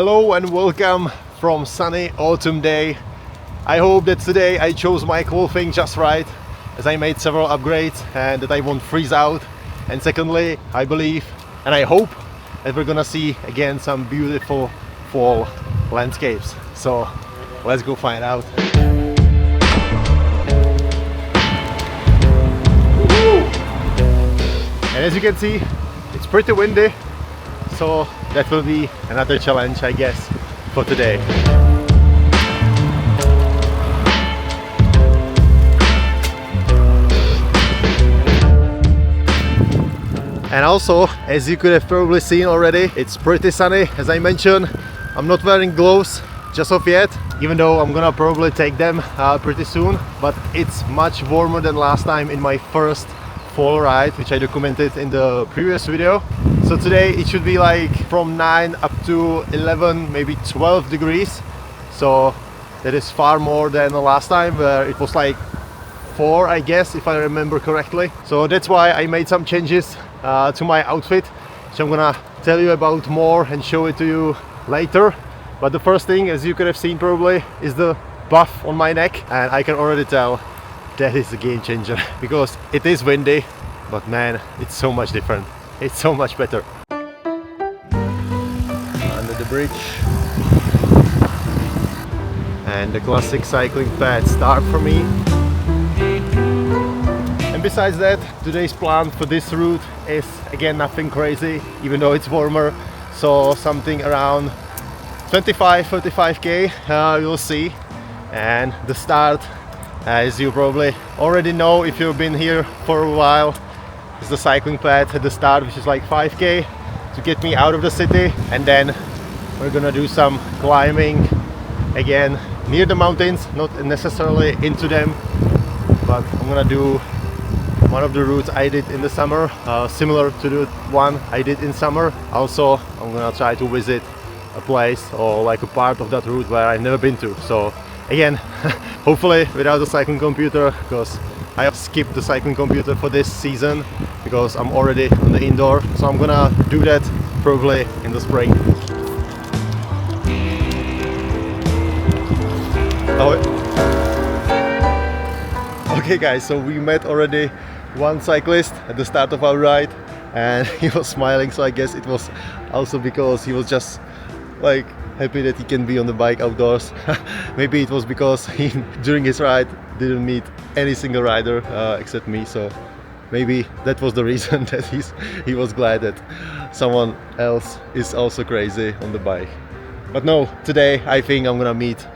Hello and welcome from sunny autumn day. I hope that today I chose my clothing just right, as I made several upgrades and that I won't freeze out. And secondly, I believe and I hope that we're gonna see again some beautiful fall landscapes. So let's go find out. And as you can see, it's pretty windy, so that will be another challenge, I guess, for today. And also, as you could have probably seen already, it's pretty sunny. As I mentioned, I'm not wearing gloves just of yet, even though I'm gonna probably take them pretty soon, but it's much warmer than last time in my first fall ride, which I documented in the previous video. So today it should be like from 9 up to 11, maybe 12 degrees. So that is far more than the last time where it was like 4, I guess, if I remember correctly. So that's why I made some changes to my outfit, which I'm gonna tell you about more and show it to you later. But the first thing, as you could have seen probably, is the buff on my neck, and I can already tell that is a game changer because it is windy, but man, it's so much different. It's so much better. Under the bridge, and the classic cycling pad start for me. And besides that, today's plan for this route is again nothing crazy, even though it's warmer. So something around 25-35k, you'll see. And the start, as you probably already know if you've been here for a while, is the cycling pad at the start, which is like 5k to get me out of the city. And then we're gonna do some climbing again near the mountains, not necessarily into them, but I'm gonna do one of the routes I did in the summer, similar to the one I did in summer. Also, I'm gonna try to visit a place or like a part of that route where I've never been to. So again, hopefully without the cycling computer, because I have skipped the cycling computer for this season because I'm already on the indoor. So I'm gonna do that probably in the spring. Okay guys, so we met already one cyclist at the start of our ride and he was smiling, so I guess it was also because he was just like happy that he can be on the bike outdoors. Maybe it was because he during his ride didn't meet any single rider except me, so maybe that was the reason that he was glad that someone else is also crazy on the bike. But no, today I think I'm gonna meet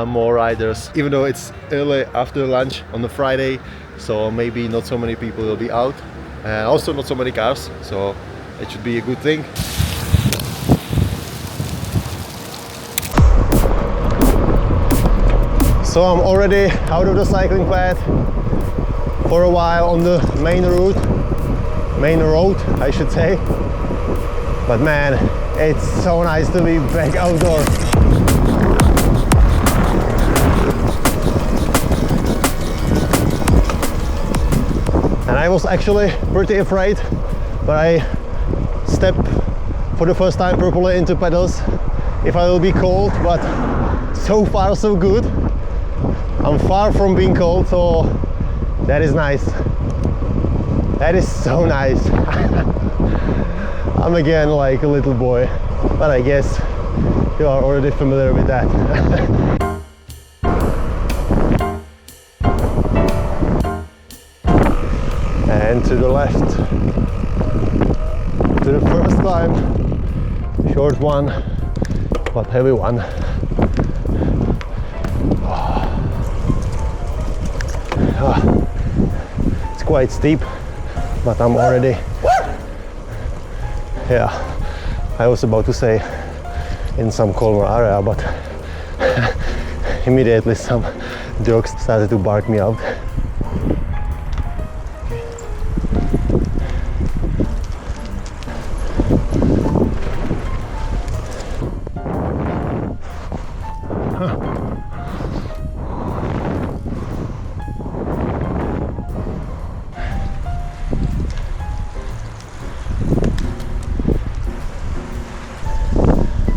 more riders, even though it's early after lunch on a Friday, so maybe not so many people will be out, and also not so many cars, so it should be a good thing. So I'm already out of the cycling path for a while on the main road, I should say. But man, it's so nice to be back outdoors. And I was actually pretty afraid, but I stepped for the first time properly into pedals if I will be cold, but so far so good. I'm far from being cold, so that is nice. That is so nice. I'm again like a little boy, but I guess you are already familiar with that. And to the left, to the first climb, short one, but heavy one. It's quite steep, but I'm already, yeah, I was about to say in some calmer area, but immediately some dogs started to bark me out.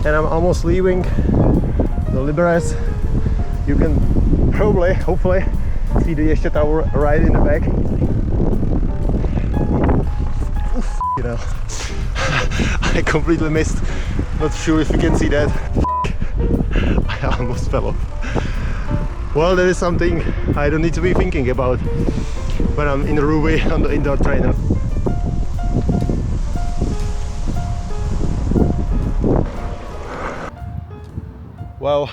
and I'm almost leaving the Liberec. You can probably, hopefully, see the Ještě Tower right in the back. Oof, you know, I completely missed. Not sure if you can see that. I almost fell off. Well, that is something I don't need to be thinking about when I'm in Ruby on the indoor trainer. Wow,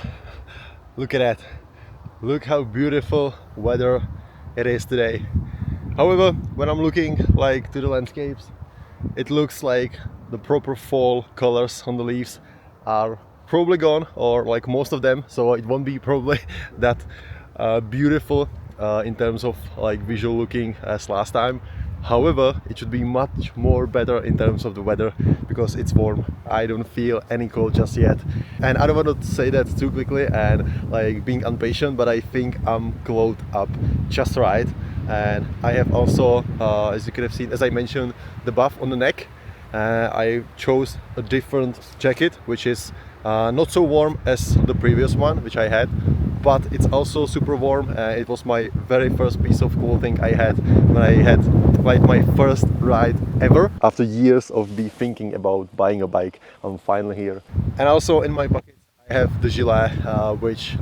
look at that. Look how beautiful weather it is today. However, when I'm looking like to the landscapes, it looks like the proper fall colors on the leaves are probably gone, or like most of them, so it won't be probably that beautiful in terms of like visual looking as last time. However, it should be much more better in terms of the weather because it's warm. I don't feel any cold just yet, and I don't want to say that too quickly and like being impatient, but I think I'm clothed up just right. And I have also, as you could have seen, as I mentioned, the buff on the neck. I chose a different jacket, which is not so warm as the previous one which I had, but it's also super warm. It was my very first piece of clothing I had when I had like my first ride ever. After years of be thinking about buying a bike, I'm finally here. And also in my pocket I have the gilet, which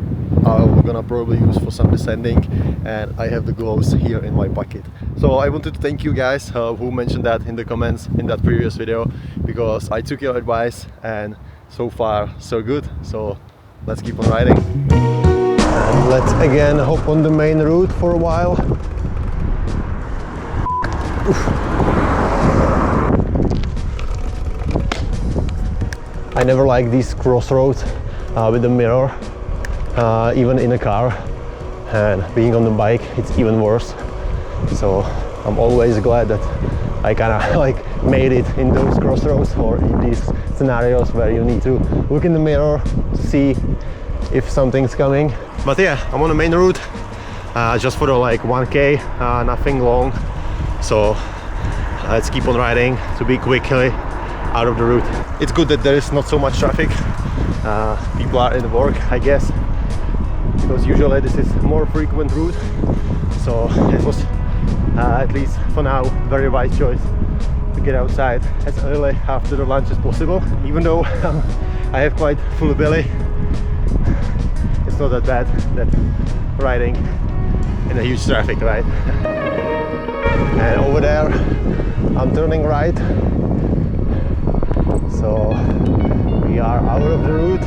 I'm gonna probably use for some descending, and I have the gloves here in my pocket. So I wanted to thank you guys who mentioned that in the comments in that previous video, because I took your advice and so far so good. So let's keep on riding. And let's again hop on the main route for a while. Oof. I never like these crossroads with the mirror, even in a car, and being on the bike it's even worse. So I'm always glad that I kinda like made it in those crossroads or in these scenarios where you need to look in the mirror, see if something's coming. But yeah, I'm on the main route, just for the like 1k, nothing long. So let's keep on riding to be quickly out of the route. It's good that there is not so much traffic. People are in work, I guess, because usually this is more frequent route. So it was at least for now very wise choice to get outside as early after the lunch as possible. Even though I have quite full belly, it's not that bad that riding in a huge traffic, right? And over there I'm turning right, so we are out of the route.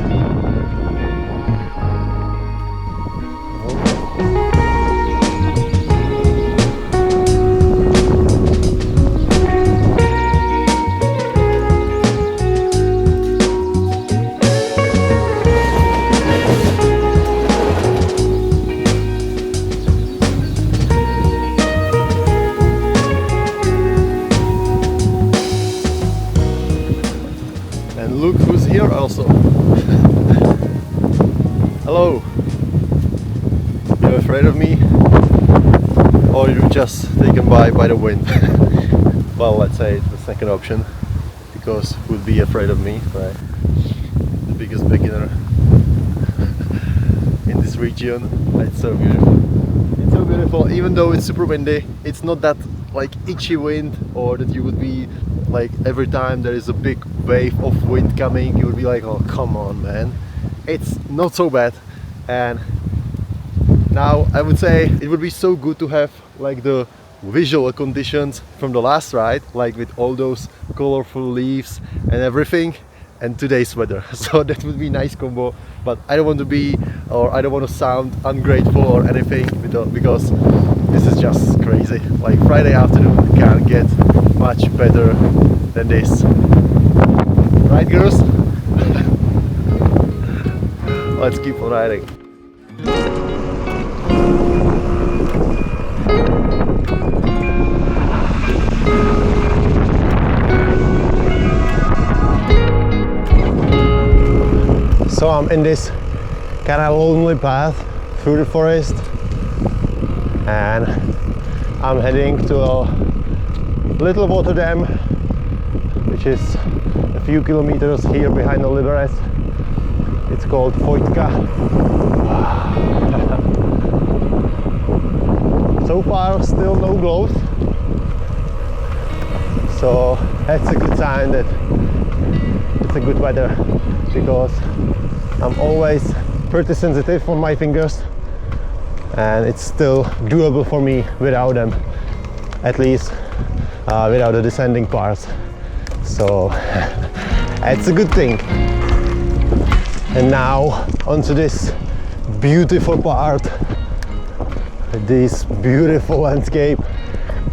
Look who's here also. Hello. You're afraid of me? Or you're just taken by the wind? Well, let's say it's the second option, because who would be afraid of me, right? The biggest beginner in this region. It's so beautiful. It's so beautiful, even though it's super windy. It's not that like itchy wind, or that you would be like every time there is a big wave of wind coming you would be like, oh come on man. It's not so bad. And now I would say it would be so good to have like the visual conditions from the last ride, like with all those colorful leaves and everything, and today's weather. So that would be a nice combo, but I don't want to be, or I don't want to sound ungrateful or anything, because this is just crazy. Like Friday afternoon can't get much better than this. Right girls? Let's keep on riding. So I'm in this kind of lonely path through the forest, and I'm heading to a little water dam which is a few kilometers here behind the Liberec. It's called Wojtka. So far still no growth, so that's a good sign that it's a good weather, because I'm always pretty sensitive on my fingers and it's still doable for me without them, at least without the descending parts, so that's a good thing. And now onto this beautiful part, this beautiful landscape.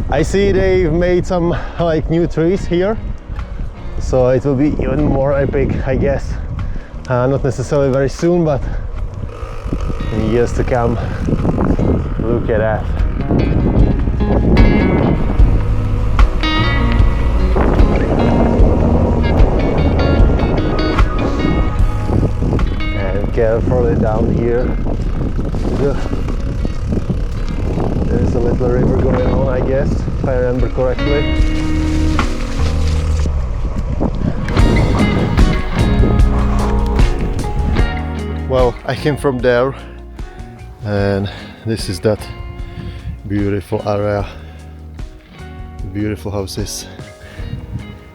I see they've made some like new trees here, so it will be even more epic, I guess. Not necessarily very soon, but in years to come. Look at that. And carefully down here, there's a little river going on, I guess, if I remember correctly. Well, I came from there, and this is that beautiful area, beautiful houses.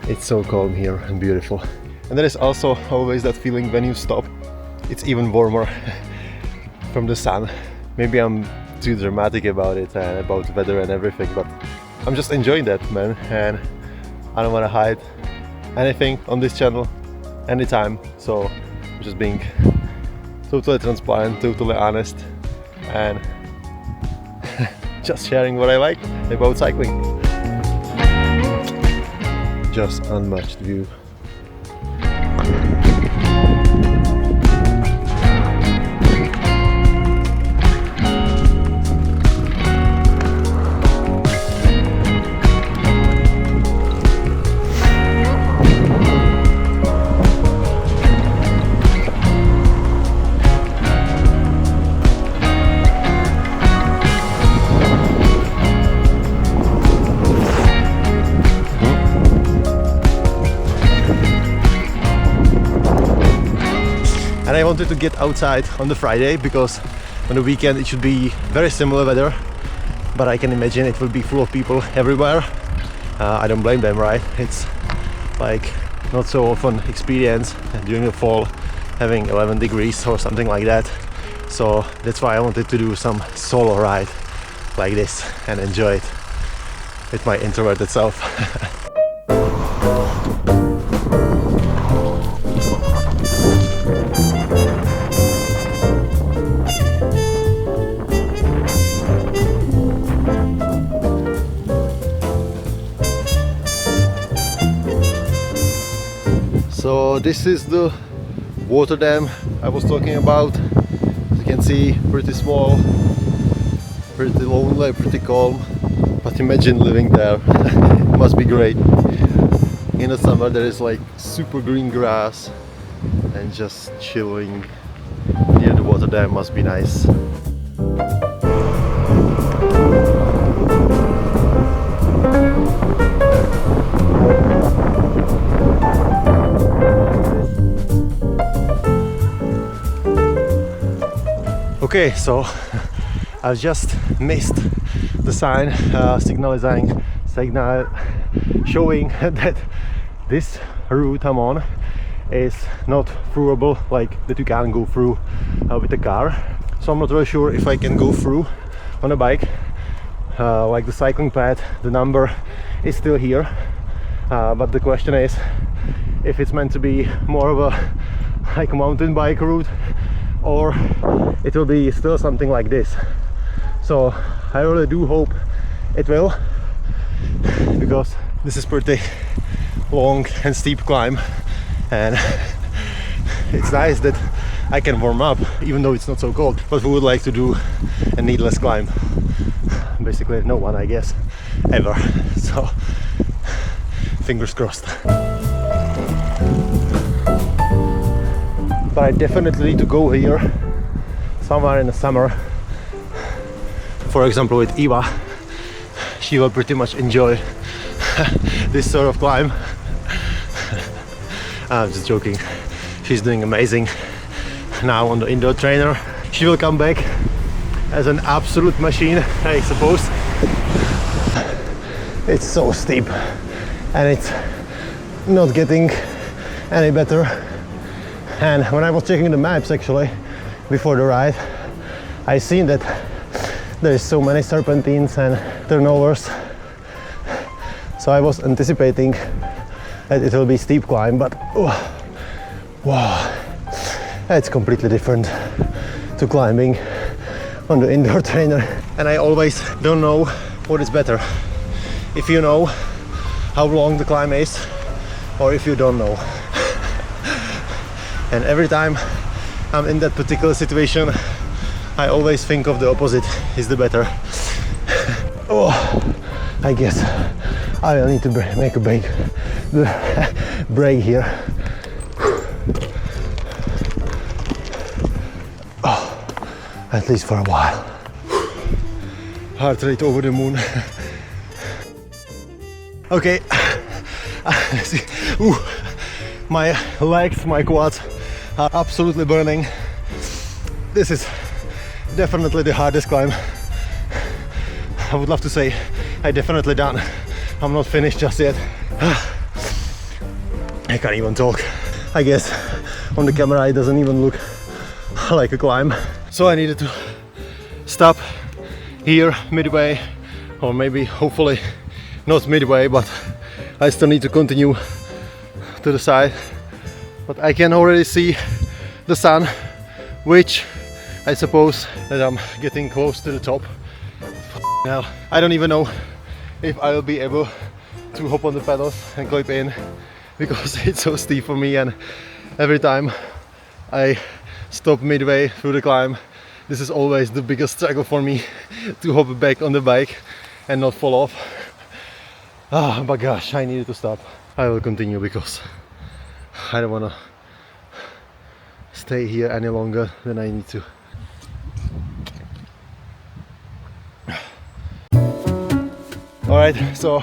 It's so calm here and beautiful. And there is also always that feeling when you stop, it's even warmer from the sun. Maybe I'm too dramatic about it and about the weather and everything, but I'm just enjoying that, man, and I don't want to hide anything on this channel anytime, so I'm just being totally transparent, totally honest, and just sharing what I like about cycling. Just unmatched view. And I wanted to get outside on the Friday because on the weekend it should be very similar weather, but I can imagine it will be full of people everywhere. I don't blame them, right? It's like not so often experience during the fall having 11 degrees or something like that, so that's why I wanted to do some solo ride like this and enjoy it with my introverted self. So this is the water dam I was talking about. As you can see, pretty small, pretty lonely, pretty calm, but imagine living there. It must be great. In the summer there is like super green grass, and just chilling near the water dam must be nice. Okay, so I've just missed the sign showing that this route I'm on is not throughable, like that you can go through with a car. So I'm not really sure if I can go through on a bike. Like the cycling path, the number is still here, but the question is if it's meant to be more of a like mountain bike route, or it will be still something like this. So I really do hope it will, because this is pretty long and steep climb, and it's nice that I can warm up even though it's not so cold, but who would like to do a needless climb? Basically no one, I guess, ever. So fingers crossed. But I definitely need to go here somewhere in the summer. For example, with Eva, she will pretty much enjoy this sort of climb. I'm just joking. She's doing amazing now on the indoor trainer. She will come back as an absolute machine, I suppose. It's so steep and it's not getting any better. And when I was checking the maps actually before the ride, I seen that there's so many serpentines and turnovers. So I was anticipating that it will be steep climb, but wow, it's completely different to climbing on the indoor trainer. And I always don't know what is better, if you know how long the climb is or if you don't know. And every time I'm in that particular situation, I always think of the opposite is the better. Oh, I guess I will need to make a break here. Oh, at least for a while. Heart rate over the moon. Okay. Ooh. My legs, my quads are absolutely burning. This is definitely the hardest climb. I would love to say I definitely done. I'm not finished just yet. I can't even talk. I guess on the camera it doesn't even look like a climb. So I needed to stop here midway, or maybe hopefully not midway, but I still need to continue to the side. But I can already see the sun, which I suppose that I'm getting close to the top. Hell, I don't even know if I will be able to hop on the pedals and clip in, because it's so steep for me, and every time I stop midway through the climb, this is always the biggest struggle for me to hop back on the bike and not fall off. Ah, but gosh, I needed to stop. I will continue because I don't want to stay here any longer than I need to. Alright, so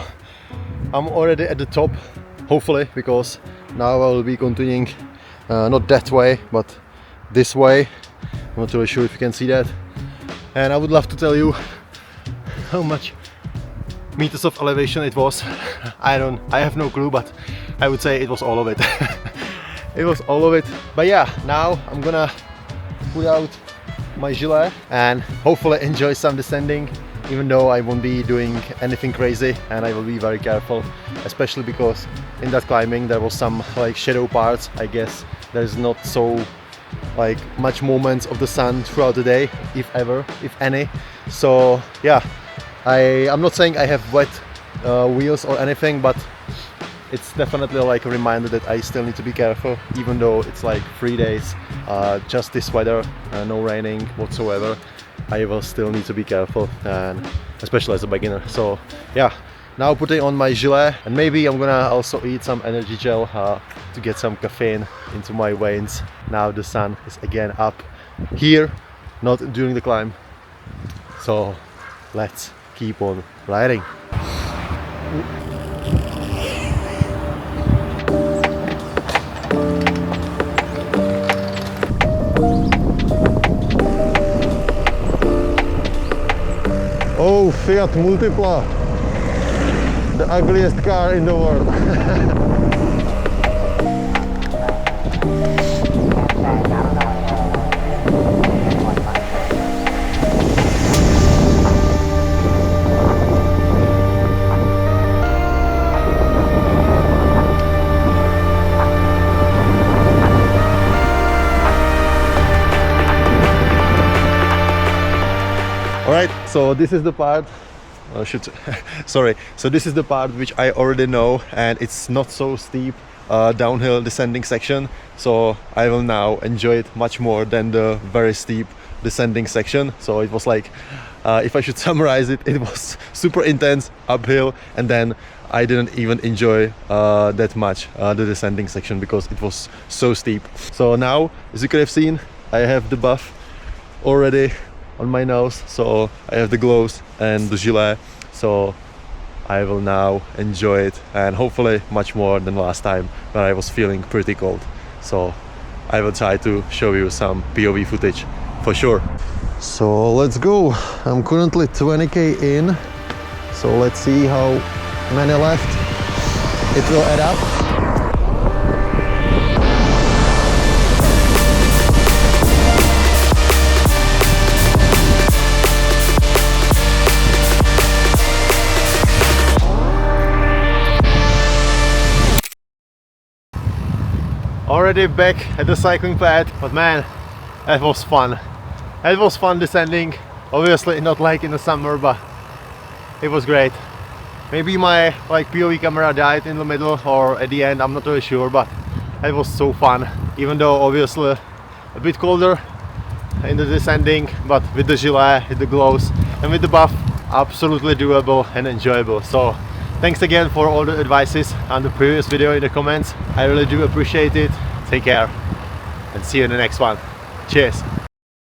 I'm already at the top, hopefully, because now I will be continuing not that way, but this way. I'm not really sure if you can see that. And I would love to tell you how much meters of elevation it was. I have no clue, but I would say it was all of it. It was all of it. But yeah, now I'm gonna put out my gilet and hopefully enjoy some descending, even though I won't be doing anything crazy, and I will be very careful, especially because in that climbing there was some like shadow parts. I guess there's not so like much moments of the sun throughout the day, if ever, if any. So yeah, I'm not saying I have wet wheels or anything, but it's definitely like a reminder that I still need to be careful, even though it's like 3 days, just this weather, no raining whatsoever. I will still need to be careful, and especially as a beginner. So yeah, now putting on my gilet, and maybe I'm gonna also eat some energy gel to get some caffeine into my veins. Now the sun is again up here, not during the climb. So let's keep on riding. Oh, Fiat Multipla, the ugliest car in the world. Alright, so this is the part, sorry, so this is the part which I already know, and it's not so steep downhill descending section, so I will now enjoy it much more than the very steep descending section. So it was like, if I should summarize it, it was super intense uphill, and then I didn't even enjoy that much the descending section because it was so steep. So now, as you could have seen, I have the buff already on my nose, so I have the gloves and the gilet, so I will now enjoy it, and hopefully much more than last time when I was feeling pretty cold. So I will try to show you some POV footage for sure. So let's go. I'm currently 20k in, so let's see how many left it will add up. Already back at the cycling path, but man, that was fun. It was fun descending. Obviously not like in the summer, but it was great. Maybe my POV camera died in the middle or at the end, I'm not really sure, but it was so fun. Even though obviously a bit colder in the descending, but with the gilet, with the gloves and with the buff, absolutely doable and enjoyable. So thanks again for all the advices on the previous video in the comments. I really do appreciate it. Take care and see you in the next one. Cheers.